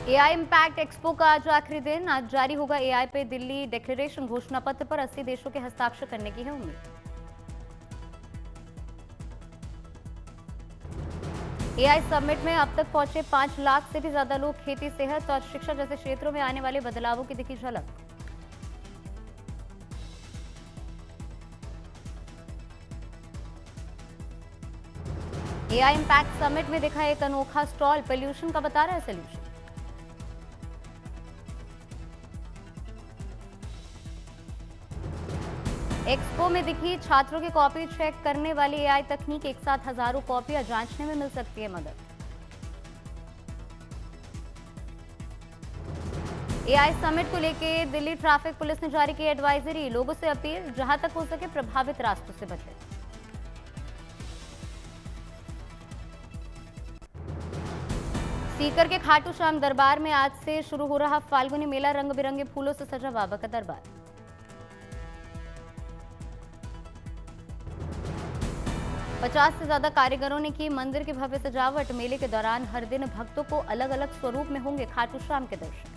AI impact expo का आज आखिरी दिन। आज जारी होगा एआई पे दिल्ली डिक्लेरेशन। घोषणा पत्र पर 80 देशों के हस्ताक्षर करने की है उम्मीद। एआई समिट में अब तक पहुंचे 5 लाख से भी ज्यादा लोग। खेती, सेहत और शिक्षा जैसे क्षेत्रों में आने वाले बदलावों की दिखी झलक। एआई इम्पैक्ट समिट में दिखा एक अनोखा स्टॉल। पोल्यूशन का बता रहा है सोल्यूशन। एक्सपो में दिखी छात्रों की कॉपी चेक करने वाली एआई तकनीक। एक साथ हजारों कॉपियां जांचने में मिल सकती है मदद। एआई समिट को लेकर दिल्ली ट्रैफिक पुलिस ने जारी की एडवाइजरी। लोगों से अपील, जहां तक हो सके प्रभावित रास्तों से बचें। सीकर के खाटू श्याम दरबार में आज से शुरू हो रहा फाल्गुनी मेला। रंग बिरंगे फूलों से सजा बाबा का दरबार। पचास से ज्यादा कारीगरों ने की मंदिर की भव्य सजावट। मेले के दौरान हर दिन भक्तों को अलग अलग स्वरूप में होंगे खाटू श्याम के दर्शन।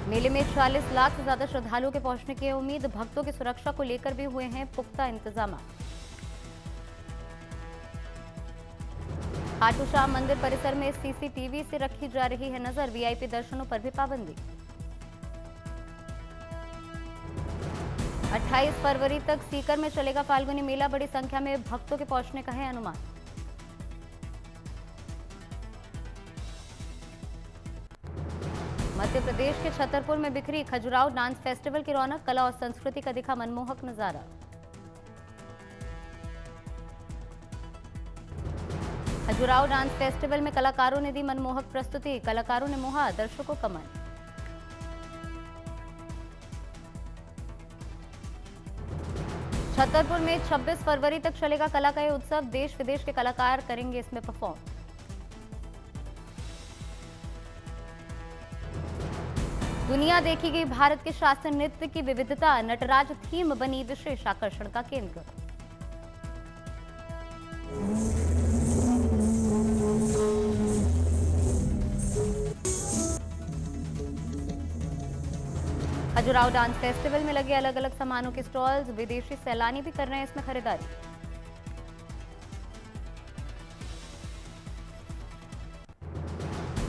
मेले में 40 लाख से ज्यादा श्रद्धालुओं के पहुंचने की उम्मीद। भक्तों की सुरक्षा को लेकर भी हुए हैं पुख्ता इंतजाम। खाटू श्याम मंदिर परिसर में सीसीटीवी से रखी जा रही है नजर। वीआईपी दर्शनों पर भी पाबंदी। 28 फरवरी तक सीकर में चलेगा फाल्गुनी मेला। बड़ी संख्या में भक्तों के पहुंचने का है अनुमान। मध्य प्रदेश के छतरपुर में बिखरी खजुराहो डांस फेस्टिवल की रौनक। कला और संस्कृति का दिखा मनमोहक नजारा। खजुराहो डांस फेस्टिवल में कलाकारों ने दी मनमोहक प्रस्तुति। कलाकारों ने मोहा दर्शकों का मन। छतरपुर में 26 फरवरी तक चलेगा कला का ये उत्सव। देश विदेश के कलाकार करेंगे इसमें परफॉर्म। दुनिया देखेगी भारत के शास्त्रीय नृत्य की विविधता। नटराज थीम बनी विशेष आकर्षण का केंद्र। खजुराहो डांस फेस्टिवल में लगे अलग अलग सामानों के स्टॉल्स। विदेशी सैलानी भी कर रहे हैं इसमें खरीदारी।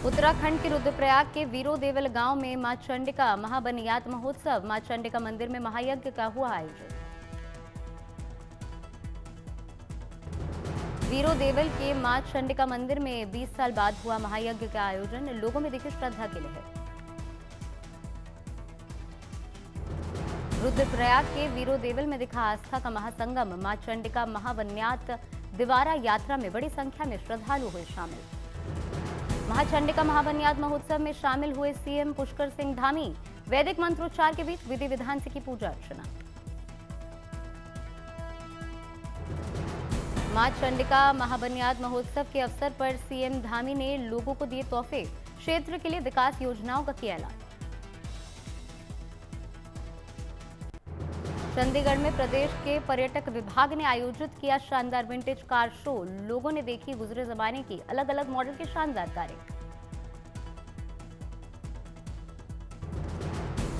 उत्तराखंड के रुद्रप्रयाग के वीरो देवल गांव में मां चंडिका महाबनियात महोत्सव। मां चंडिका मंदिर में महायज्ञ का हुआ आयोजन। वीरो देवल के मां चंडिका मंदिर में 20 साल बाद हुआ महायज्ञ का आयोजन। लोगों में दिखी श्रद्धा के लिए। रुद्रप्रयाग के वीरो देवल में दिखा आस्था का महासंगम। मां चंडिका महावन्यात दिवारा यात्रा में बड़ी संख्या में श्रद्धालु हुए शामिल। महाचंडिका महावन्यात महोत्सव में शामिल हुए सीएम पुष्कर सिंह धामी। वैदिक मंत्रोच्चार के बीच विधि विधान से की पूजा अर्चना। मां चंडिका महावन्यात महोत्सव के अवसर पर सीएम धामी ने लोगों को दिए तोहफे। क्षेत्र के लिए विकास योजनाओं का किया ऐलान। चंडीगढ़ में प्रदेश के पर्यटक विभाग ने आयोजित किया शानदार विंटेज कार शो। लोगों ने देखी गुजरे जमाने की अलग अलग मॉडल की शानदार कारें।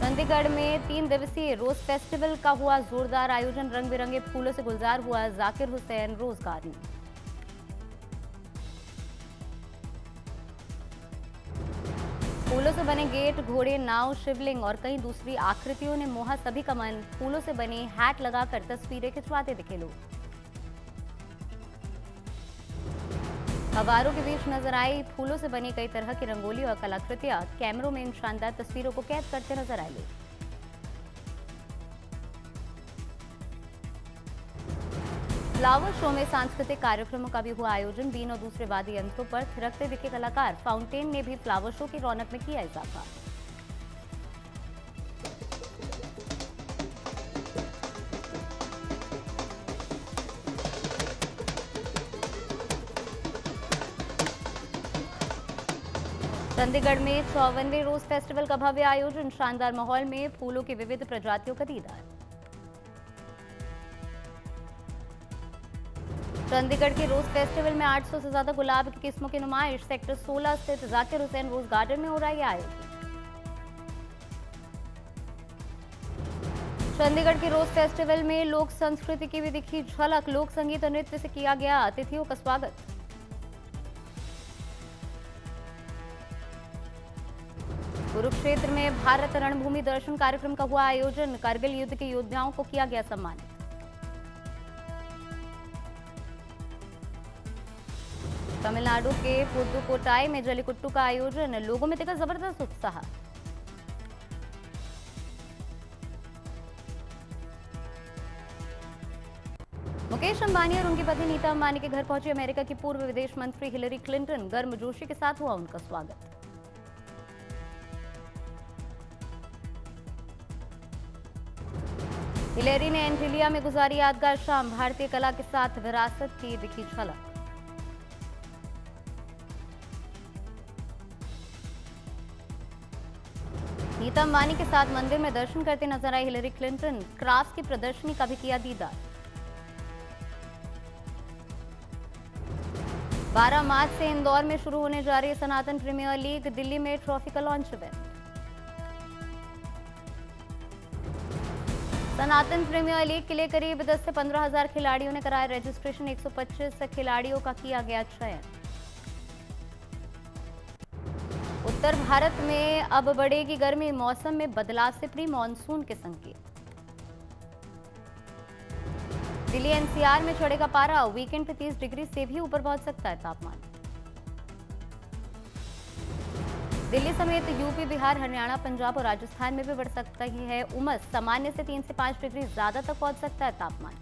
चंडीगढ़ में 3 दिवसीय रोज फेस्टिवल का हुआ जोरदार आयोजन। रंग बिरंगे फूलों से गुलजार हुआ जाकिर हुसैन रोज गार्डन। फूलों से बने गेट, घोड़े, नाव, शिवलिंग और कई दूसरी आकृतियों ने मोहा सभी का मन। फूलों से बने हैट लगाकर तस्वीरें खिंचवाते दिखे लोग। फव्वारों के बीच नजर आई फूलों से बनी कई तरह की रंगोली और कलाकृतियां। कैमरों में इन शानदार तस्वीरों को कैद करते नजर आए लोग। फ्लावर शो में सांस्कृतिक कार्यक्रमों का भी हुआ आयोजन। बीन और दूसरे वाद्य यंत्रों पर थिरकते दिखे कलाकार। फाउंटेन ने भी फ्लावर शो की रौनक में किया इजाफा। चंडीगढ़ में 54वें रोज फेस्टिवल का भव्य आयोजन। शानदार माहौल में फूलों की विविध प्रजातियों का दीदार। चंडीगढ़ के रोज फेस्टिवल में 800 से ज्यादा गुलाब की किस्मों की नुमाइश सेक्टर 16 स्थित जाकिर हुसैन रोज गार्डन में हो रहा है आयोजन। चंडीगढ़ के रोज फेस्टिवल में लोक संस्कृति की भी दिखी झलक, लोक संगीत और नृत्य से किया गया अतिथियों का स्वागत। कुरुक्षेत्र में भारत रणभूमि दर्शन कार्यक्रम का हुआ आयोजन, कारगिल युद्ध के योद्धाओं को किया गया सम्मानित। तमिलनाडु के पुदुकोटाई में जलीकुट्टू का आयोजन, लोगों में दिखा जबरदस्त उत्साह। मुकेश अंबानी और उनकी पत्नी नीता अंबानी के घर पहुंची अमेरिका की पूर्व विदेश मंत्री हिलरी क्लिंटन, गर्मजोशी के साथ हुआ उनका स्वागत। हिलेरी ने एंटिलिया में गुजारी यादगार शाम, भारतीय कला के साथ विरासत की दिखी झलक। नीता अंबानी के साथ मंदिर में दर्शन करते नजर आई हिलरी क्लिंटन, क्राफ्ट की प्रदर्शनी का भी किया दीदार। 12 मार्च से इंदौर में शुरू होने जा रही सनातन प्रीमियर लीग, दिल्ली में ट्रॉफी का लॉन्च इवेंट। सनातन प्रीमियर लीग के लिए करीब 10 से 15 हजार खिलाड़ियों ने कराया रजिस्ट्रेशन, 125 खिलाड़ियों का किया गया चयन। उत्तर भारत में अब बढ़ेगी गर्मी, मौसम में बदलाव से प्री मानसून के संकेत। दिल्ली एनसीआर में चढ़ेगा पारा, वीकेंड पे 30 डिग्री से भी ऊपर पहुंच सकता है तापमान। दिल्ली समेत यूपी, बिहार, हरियाणा, पंजाब और राजस्थान में भी बढ़ सकता ही है उमस, सामान्य से 3 से 5 डिग्री ज्यादा तक पहुंच सकता है तापमान।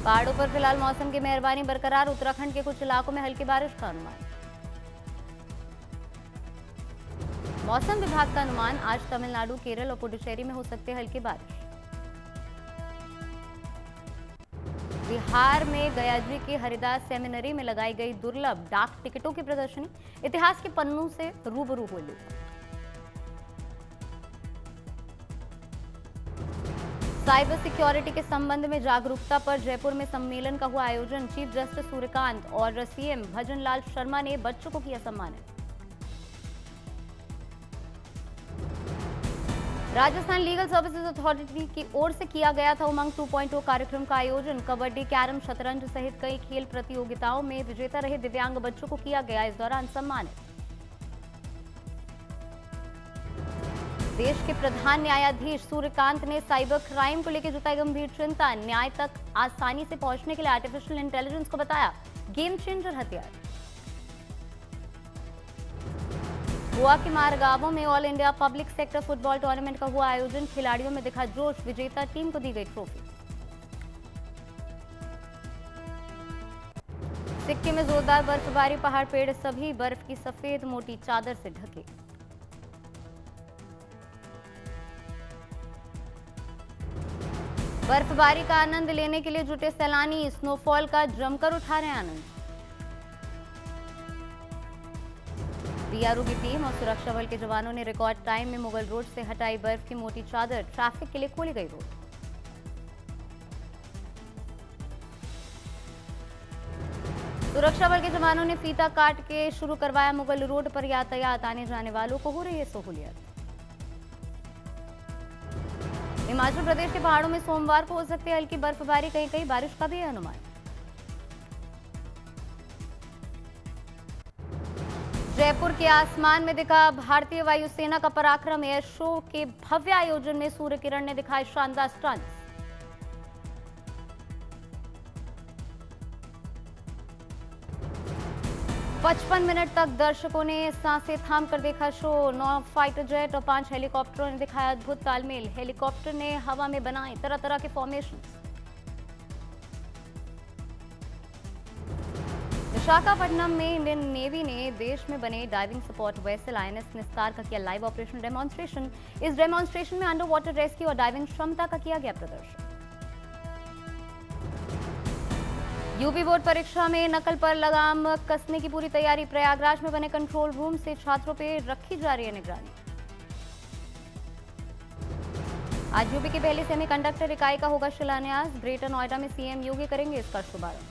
पहाड़ों पर फिलहाल मौसम की मेहरबानी बरकरार, उत्तराखंड के कुछ इलाकों में हल्की बारिश का अनुमान। मौसम विभाग का अनुमान, आज तमिलनाडु, केरल और पुडुचेरी में हो सकती है हल्की बारिश। बिहार में गयाजी के हरिदास सेमिनरी में लगाई गई दुर्लभ डाक टिकटों की प्रदर्शनी, इतिहास के पन्नों से रूबरू हो लोग। साइबर सिक्योरिटी के संबंध में जागरूकता पर जयपुर में सम्मेलन का हुआ आयोजन, चीफ जस्टिस सूर्यकांत और सीएम भजन लाल शर्मा ने बच्चों को किया सम्मानित। राजस्थान लीगल सर्विसेज अथॉरिटी की ओर से किया गया था उमंग 2.0 कार्यक्रम का आयोजन, कबड्डी, कैरम, शतरंज सहित कई खेल प्रतियोगिताओं में विजेता रहे दिव्यांग बच्चों को किया गया इस दौरान सम्मानित। देश के प्रधान न्यायाधीश सूर्यकांत ने साइबर क्राइम को लेकर जताई गंभीर चिंता, न्याय तक आसानी से पहुंचने के लिए आर्टिफिशियल इंटेलिजेंस को बताया गेम चेंजर हथियार। गोवा के मारगावों में all India public sector football tournament का हुआ आयोजन, खिलाड़ियों में दिखा जोश, विजेता टीम को दी गई ट्रॉफी। सिक्किम में जोरदार बर्फबारी, पहाड़ पेड़ सभी बर्फ की सफेद मोटी चादर से ढके। बर्फबारी का आनंद लेने के लिए जुटे सैलानी, स्नोफॉल का जमकर उठा रहे आनंद। बीआरओ की टीम और सुरक्षा बल के जवानों ने रिकॉर्ड टाइम में मुगल रोड से हटाई बर्फ की मोटी चादर, ट्रैफिक के लिए खोली गई रोड। सुरक्षा बल के जवानों ने फीता काट के शुरू करवाया मुगल रोड पर यातायात, आने जाने वालों को हो रही है सहूलियत। हिमाचल प्रदेश के पहाड़ों में सोमवार को हो सकती है हल्की बर्फबारी, कहीं कहीं बारिश का भी है अनुमान। जयपुर के आसमान में दिखा भारतीय वायुसेना का पराक्रम, एयर शो के भव्य आयोजन में सूर्य किरण ने दिखाए शानदार स्टंट्स। पचपन मिनट तक दर्शकों ने सांसें थाम कर देखा शो, 9 फाइटर जेट और 5 हेलीकॉप्टरों ने दिखाया अद्भुत तालमेल। हेलीकॉप्टर ने हवा में बनाए तरह तरह के फॉर्मेशन। विशाखापट्टनम में इंडियन नेवी ने देश में बने डाइविंग सपोर्ट वेसल आईएनएस निस्तार का किया लाइव ऑपरेशन डेमोन्स्ट्रेशन। इस डेमोन्स्ट्रेशन में अंडर वाटर रेस्क्यू और डाइविंग क्षमता का किया गया प्रदर्शन। यूपी बोर्ड परीक्षा में नकल पर लगाम कसने की पूरी तैयारी, प्रयागराज में बने कंट्रोल रूम से छात्रों पर रखी जा रही है निगरानी। आज यूपी की पहली सेमीकंडक्टर इकाई का होगा शिलान्यास। ग्रेटर नोएडा में सीएम योगी करेंगे इसका शुभारंभ।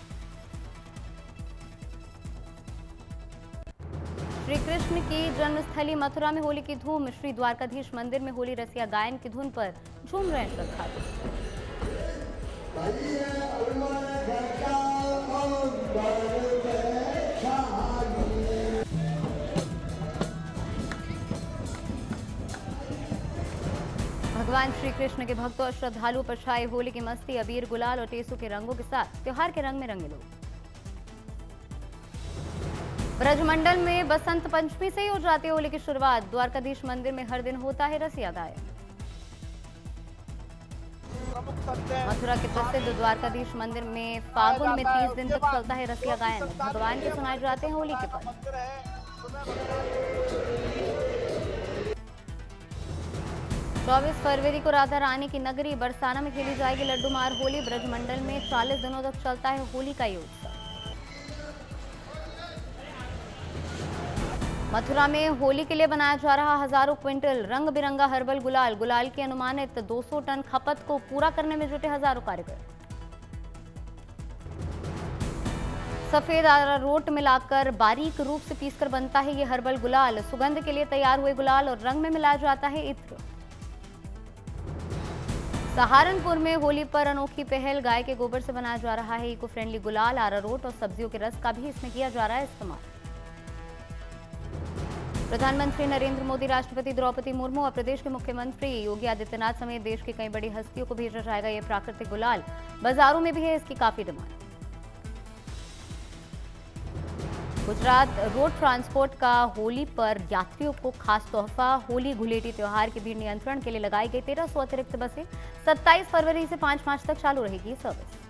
श्री कृष्ण की जन्मस्थली मथुरा में होली की धूम। श्री द्वारकाधीश मंदिर में होली रसिया गायन की धुन पर झूम रहे हैं श्रद्धालु। भगवान श्री कृष्ण के भक्तों और श्रद्धालुओं पर छाई होली की मस्ती। अबीर, गुलाल और टेसू के रंगों के साथ त्योहार के रंग में रंगे लोग। ब्रजमंडल में बसंत पंचमी से ही हो जाती है होली की शुरुआत। द्वारकाधीश मंदिर में हर दिन होता है रसिया गायन। मथुरा के प्रसिद्ध द्वारकाधीश मंदिर में फागुन में 30 दिन तक चलता है रसिया गायन। भगवान के सुनाए जाते हैं होली के पद। 24 फरवरी को राधा रानी की नगरी बरसाना में खेली जाएगी लड्डू मार होली। ब्रजमंडल में 40 दिनों तक चलता है होली का ये उत्सव। मथुरा में होली के लिए बनाया जा रहा हजारों क्विंटल रंग बिरंगा हर्बल गुलाल। गुलाल की अनुमानित 200 टन खपत को पूरा करने में जुटे हजारों कारीगर। सफेद अरारोट मिलाकर बारीक रूप से पीसकर बनता है ये हर्बल गुलाल। सुगंध के लिए तैयार हुए गुलाल और रंग में मिलाया जाता है इत्र। सहारनपुर में होली पर अनोखी पहल। गाय के गोबर से बनाया जा रहा है इको फ्रेंडली गुलाल। अरारोट और सब्जियों के रस का भी इसमें किया जा रहा है इस्तेमाल। प्रधानमंत्री नरेंद्र मोदी, राष्ट्रपति द्रौपदी मुर्मू और प्रदेश के मुख्यमंत्री योगी आदित्यनाथ समेत देश की कई बड़ी हस्तियों को भेजा जाएगा ये प्राकृतिक गुलाल। बाजारों में भी है इसकी काफी डिमांड। गुजरात रोड ट्रांसपोर्ट का होली पर यात्रियों को खास तोहफा। होली घुलेटी त्योहार की भीड़ नियंत्रण के लिए लगाई गई 1300 अतिरिक्त बसें। 27 फरवरी से 5 मार्च तक चालू रहेगी सर्विस।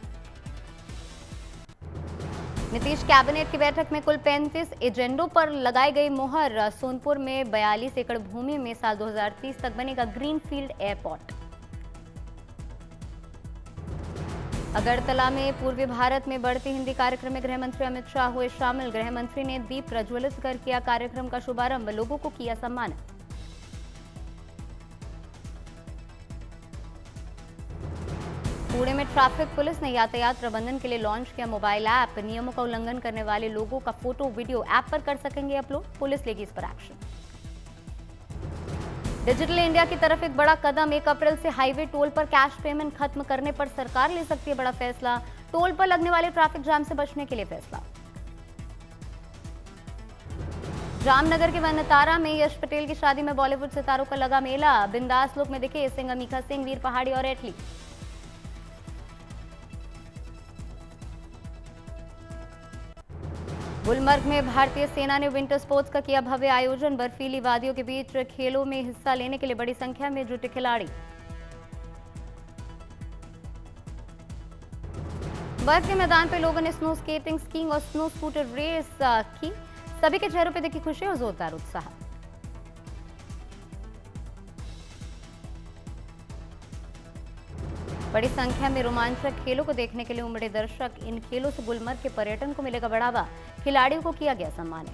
नीतीश कैबिनेट की बैठक में कुल 35 एजेंडों पर लगाई गई मोहर। सोनपुर में 42 एकड़ भूमि में साल 2030 तक बनेगा ग्रीनफील्ड एयरपोर्ट। अगरतला में पूर्वी भारत में बढ़ती हिंदी कार्यक्रम में गृह मंत्री अमित शाह हुए शामिल। गृह मंत्री ने दीप प्रज्वलित कर किया कार्यक्रम का शुभारंभ। लोगों को किया सम्मानित। पुणे में ट्रैफिक पुलिस ने यातायात प्रबंधन के लिए लॉन्च किया मोबाइल ऐप। नियमों का उल्लंघन करने वाले लोगों का फोटो वीडियो ऐप पर कर सकेंगे अपलोड। पुलिस लेगी इस पर एक्शन। डिजिटल इंडिया की तरफ एक बड़ा कदम। 1 अप्रैल से हाईवे टोल पर कैश पेमेंट खत्म करने पर सरकार ले सकती है बड़ा फैसला। टोल पर लगने वाले ट्रैफिक जाम से बचने के लिए फैसला। जामनगर के वनतारा में यश पटेल की शादी में बॉलीवुड सितारों का लगा मेला। बिंदास लुक में दिखे सिंगर मीका सिंह, वीर पहाड़ी और एटली। गुलमर्ग में भारतीय सेना ने विंटर स्पोर्ट्स का किया भव्य आयोजन। बर्फीली वादियों के बीच खेलों में हिस्सा लेने के लिए बड़ी संख्या में जुटे खिलाड़ी। बर्फ के मैदान पर लोगों ने स्नो स्केटिंग, स्कीइंग और स्नो स्कूटर रेस की। सभी के चेहरों पर दिखी खुशी और जोरदार उत्साह। बड़ी संख्या में रोमांचक खेलों को देखने के लिए उमड़े दर्शक। इन खेलों से गुलमर्ग के पर्यटन को मिलेगा बढ़ावा। खिलाड़ियों को किया गया सम्मानित।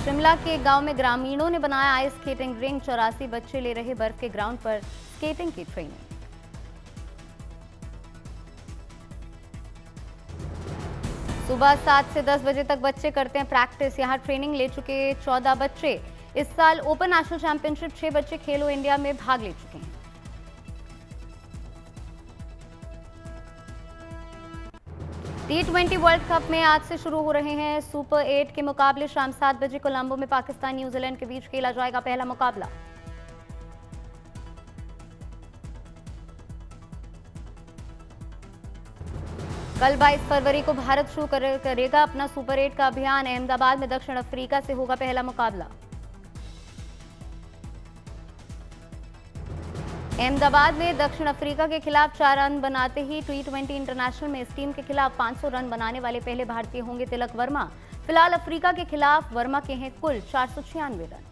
शिमला के गांव में ग्रामीणों ने बनाया आइस स्केटिंग रिंग। 84 बच्चे ले रहे बर्फ के ग्राउंड पर स्केटिंग की ट्रेनिंग। सुबह 7 से 10 बजे तक बच्चे करते हैं प्रैक्टिस। यहां ट्रेनिंग ले चुके 14 बच्चे। इस साल ओपन नेशनल चैंपियनशिप 6 बच्चे खेलो इंडिया में भाग ले चुके हैं। T20 वर्ल्ड कप में आज से शुरू हो रहे हैं सुपर 8 के मुकाबले। शाम 7 बजे कोलंबो में पाकिस्तान न्यूजीलैंड के बीच खेला जाएगा पहला मुकाबला। कल 22 फरवरी को भारत शुरू करेगा अपना सुपर 8 का अभियान। अहमदाबाद में दक्षिण अफ्रीका से होगा पहला मुकाबला। अहमदाबाद में दक्षिण अफ्रीका के खिलाफ 4 रन बनाते ही T20 इंटरनेशनल में इस टीम के खिलाफ 500 रन बनाने वाले पहले भारतीय होंगे तिलक वर्मा। फिलहाल अफ्रीका के खिलाफ वर्मा के हैं कुल 496 रन।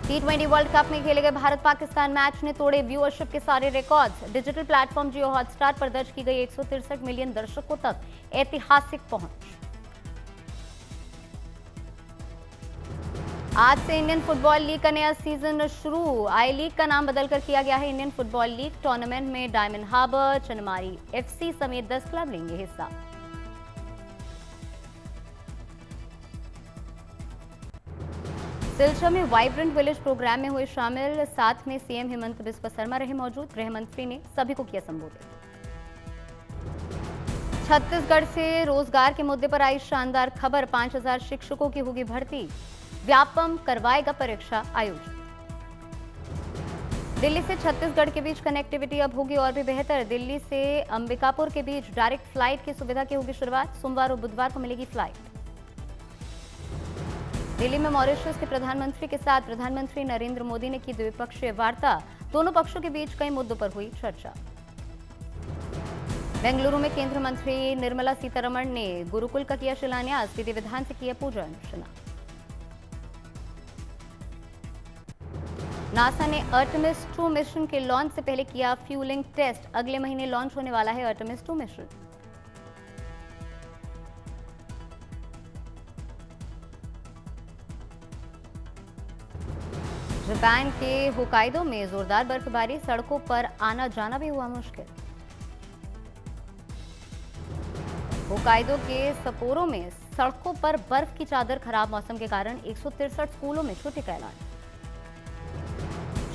T20 वर्ल्ड कप में खेले गए भारत पाकिस्तान मैच ने तोड़े व्यूअरशिप के सारे रिकॉर्ड्स। डिजिटल प्लेटफॉर्म जियो हॉटस्टार पर दर्ज की गई 163 मिलियन दर्शकों तक ऐतिहासिक पहुंच। आज से इंडियन फुटबॉल लीग का नया सीजन शुरू। आई लीग का नाम बदलकर किया गया है इंडियन फुटबॉल लीग। टूर्नामेंट में डायमंड हार्बर, चनमारी एफसी समेत 10 क्लब लेंगे हिस्सा। सिलचर में वाइब्रेंट विलेज प्रोग्राम में हुए शामिल। साथ में सीएम हेमंत बिस्वा शर्मा रहे मौजूद। गृह मंत्री ने सभी को किया संबोधित। छत्तीसगढ़ से रोजगार के मुद्दे पर आई शानदार खबर। 5000 शिक्षकों की होगी भर्ती। व्यापम करवाएगा परीक्षा आयोजित। दिल्ली से छत्तीसगढ़ के बीच कनेक्टिविटी अब होगी और भी बेहतर। दिल्ली से अंबिकापुर के बीच डायरेक्ट फ्लाइट की सुविधा की होगी शुरुआत। सोमवार और बुधवार को मिलेगी फ्लाइट। दिल्ली में मॉरिशस के प्रधानमंत्री के साथ प्रधानमंत्री नरेंद्र मोदी ने की द्विपक्षीय वार्ता। दोनों पक्षों के बीच कई मुद्दों पर हुई चर्चा। बेंगलुरु में केंद्रीय मंत्री निर्मला सीतारमण ने गुरुकुल का किया शिलान्यास। विधि विधान से किया पूजा अर्चना। नासा ने आर्टेमिस 2 मिशन के लॉन्च से पहले किया फ्यूलिंग टेस्ट। अगले महीने लॉन्च होने वाला है आर्टेमिस 2 मिशन। जापान के होकाइदो में जोरदार बर्फबारी। सड़कों पर आना जाना भी हुआ मुश्किल। होकाइदो के सपोरो में सड़कों पर बर्फ की चादर। खराब मौसम के कारण 163 स्कूलों में छुट्टी का ऐलान।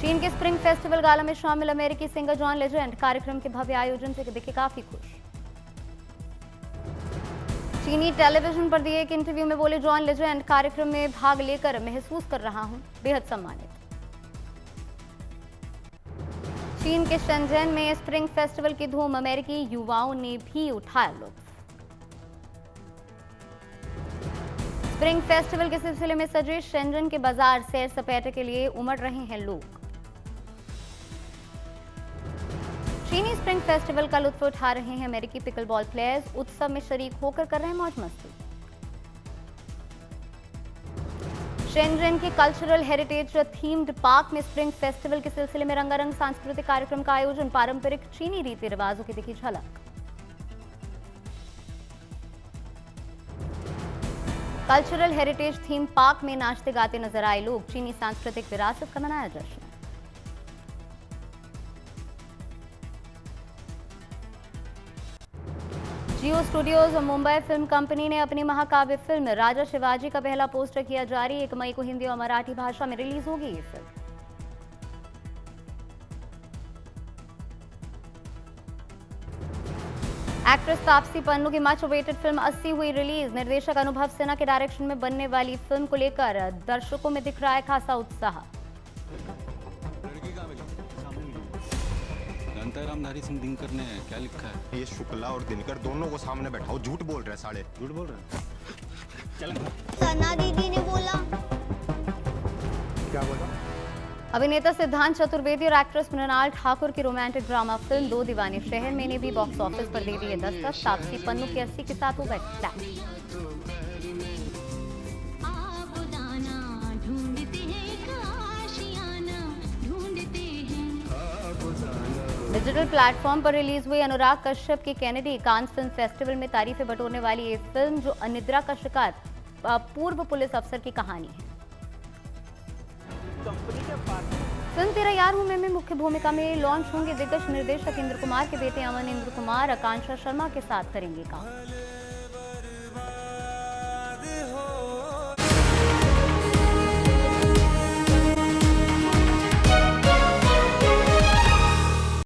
चीन के स्प्रिंग फेस्टिवल गाला में शामिल अमेरिकी सिंगर जॉन लेजेंड। कार्यक्रम के भव्य आयोजन से दिखे काफी खुश। चीनी टेलीविजन पर दिए एक इंटरव्यू में बोले जॉन लेजेंड, कार्यक्रम में भाग लेकर महसूस कर रहा हूं बेहद सम्मानित। चीन के शेंजन में स्प्रिंग फेस्टिवल की धूम। अमेरिकी युवाओं ने भी उठाया लुत्फ। स्प्रिंग फेस्टिवल के सिलसिले में सजे शेंजन के बाजार सैर सपाटे के लिए उमड़ रहे हैं लोग। चीनी स्प्रिंग फेस्टिवल का लुत्फ उठा रहे हैं अमेरिकी पिकलबॉल प्लेयर्स। उत्सव में शरीक होकर कर रहे हैं मौज मस्ती। शेंजन के कल्चरल हेरिटेज थीम्ड पार्क में स्प्रिंग फेस्टिवल के सिलसिले में रंगारंग सांस्कृतिक कार्यक्रम का आयोजन। पारंपरिक चीनी रीति रिवाजों की दिखी झलक। कल्चरल हेरिटेज थीम पार्क में नाचते गाते नजर आए लोग। चीनी सांस्कृतिक विरासत का मनाया जश्न। जियो स्टूडियोज और मुंबई फिल्म कंपनी ने अपनी महाकाव्य फिल्म राजा शिवाजी का पहला पोस्टर किया जारी। 1 मई को हिंदी और मराठी भाषा में रिलीज होगी ये फिल्म। एक्ट्रेस तापसी पन्नू की मच अवेटेड फिल्म 80 हुई रिलीज। निर्देशक अनुभव सिन्हा के डायरेक्शन में बनने वाली फिल्म को लेकर दर्शकों में दिख रहा है खासा उत्साह। रामधारी सिंह दिनकर ने क्या लिखा है? ये शुक्ला और दिनकर दोनों को सामने बैठाओ। झूठ बोल रहे हैं साले। झूठ बोल रहे हैं। सना दीदी ने बोला। क्या बोला? अभिनेता सिद्धांत चतुर्वेदी और एक्ट्रेस मृणाल ठाकुर की रोमांटिक ड्रामा फिल्म 2 दीवाने शहर में ने भी बॉक्स ऑफिस पर दे दी है दस्तक। तापसी पन्नू की 80 के साथ होगा स्टैक। डिजिटल प्लेटफॉर्म पर रिलीज हुई अनुराग कश्यप की कैनेडी कांस फिल्म फेस्टिवल में तारीफें बटोरने वाली ये फिल्म जो अनिद्रा का शिकार पूर्व पुलिस अफसर की कहानी है। फिल्म तेरा यार हूं मैं में मुख्य भूमिका में लॉन्च होंगे दिग्गज निर्देशक इंद्र कुमार के बेटे अमन इंद्र कुमार आकांक्षा शर्मा के साथ करेंगे काम।